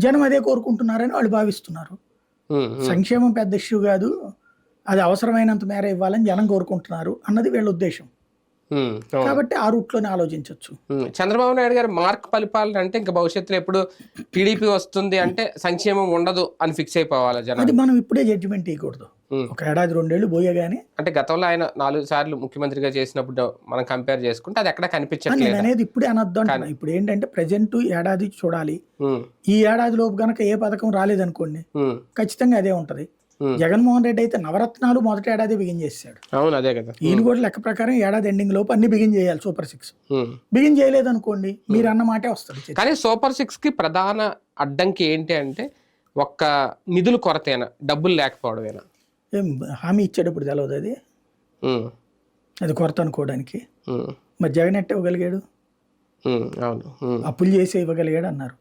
జనం అదే కోరుకుంటున్నారని వాళ్ళు భావిస్తున్నారు. సంక్షేమం పెద్ద ఇష్యూ కాదు, అది అవసరమైనంత మేర ఇవ్వాలని జనం కోరుకుంటున్నారు అన్నది వీళ్ళ ఉద్దేశం. కాబట్టి ఆ రూట్లోనే ఆలోచించవచ్చు. చంద్రబాబు నాయుడు గారు మార్క్ పరిపాలన అంటే ఇంకా భవిష్యత్తులో ఎప్పుడు టీడీపీ వస్తుంది అంటే సంక్షేమం ఉండదు అని ఫిక్స్ అయిపోవాలి జనం. అది మనం ఇప్పుడే జడ్జిమెంట్ ఇవ్వకూడదు. ఒక ఏడాది 2 ఏళ్ళు పోయేగానే, అంటే గతంలో ఆయన 4 సార్లు ముఖ్యమంత్రిగా చేసినప్పుడు మనం కంపేర్ చేసుకుంటే అది ఎక్కడ కనిపించట్లేదు. నేను అనేది ఇప్పుడే అనొద్దు అంటున్నా. ఇప్పుడు ఏంటంటే ప్రజెంట్ ఏడాది చూడాలి. ఈ ఏడాది లోపు గనక ఏ పథకం రాలేదనుకోండి, ఖచ్చితంగా అదే ఉంటది. జగన్మోహన్ రెడ్డి అయితే నవరత్నాలు మొదటి ఏడాది బిగిన్ చేశాడు. అవును, అదే కదా. ఈయన కూడా లెక్క ప్రకారం ఏడాది ఎండింగ్ లోపు అన్ని బిగిన్ చేయాలి. సూపర్ 6 బిగిన్ చేయలేదు అనుకోండి, మీరు అన్న మాటే వస్తుంది. కానీ సూపర్ 6 కి ప్రధాన అడ్డంకి ఏంటి అంటే ఒక్క నిధులు కొరతేనా, డబ్బులు లేకపోవడమేనా? ఏం హామీ ఇచ్చేటప్పుడు తెలియదు అది కొరత అనుకోవడానికి. మరి జగన్ ఎట్ట ఇవ్వగలిగాడు? అప్పులు చేసి ఇవ్వగలిగాడు అన్నారు.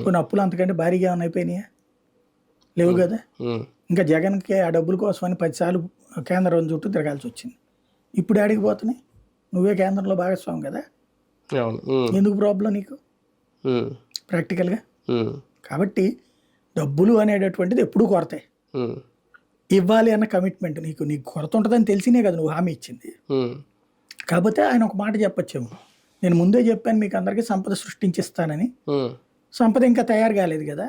కొన్ని అప్పులు అంతకంటే భారీగా ఏమైనా అయిపోయినాయా? లేవు కదా. ఇంకా జగన్కి ఆ డబ్బుల కోసం అని 10 సార్లు కేంద్రం చుట్టూ తిరగాల్సి వచ్చింది. ఇప్పుడు ఆడికి పోతున్నాయి, నువ్వే కేంద్రంలో భాగస్వామి కదా, ఎందుకు ప్రాబ్లం నీకు ప్రాక్టికల్గా? కాబట్టి డబ్బులు అనేటటువంటిది ఎప్పుడూ కొరతాయి. ఇవ్వాలి అన్న కమిట్మెంట్ నీకు కొరత ఉంటుందని తెలిసినే కదా నువ్వు హామీ ఇచ్చింది. కాకపోతే ఆయన ఒక మాట చెప్పొచ్చేమో, నేను ముందే చెప్పాను మీకు అందరికీ సంపద సృష్టించిస్తానని. సంపద ఇంకా తయారు కాలేదు కదా.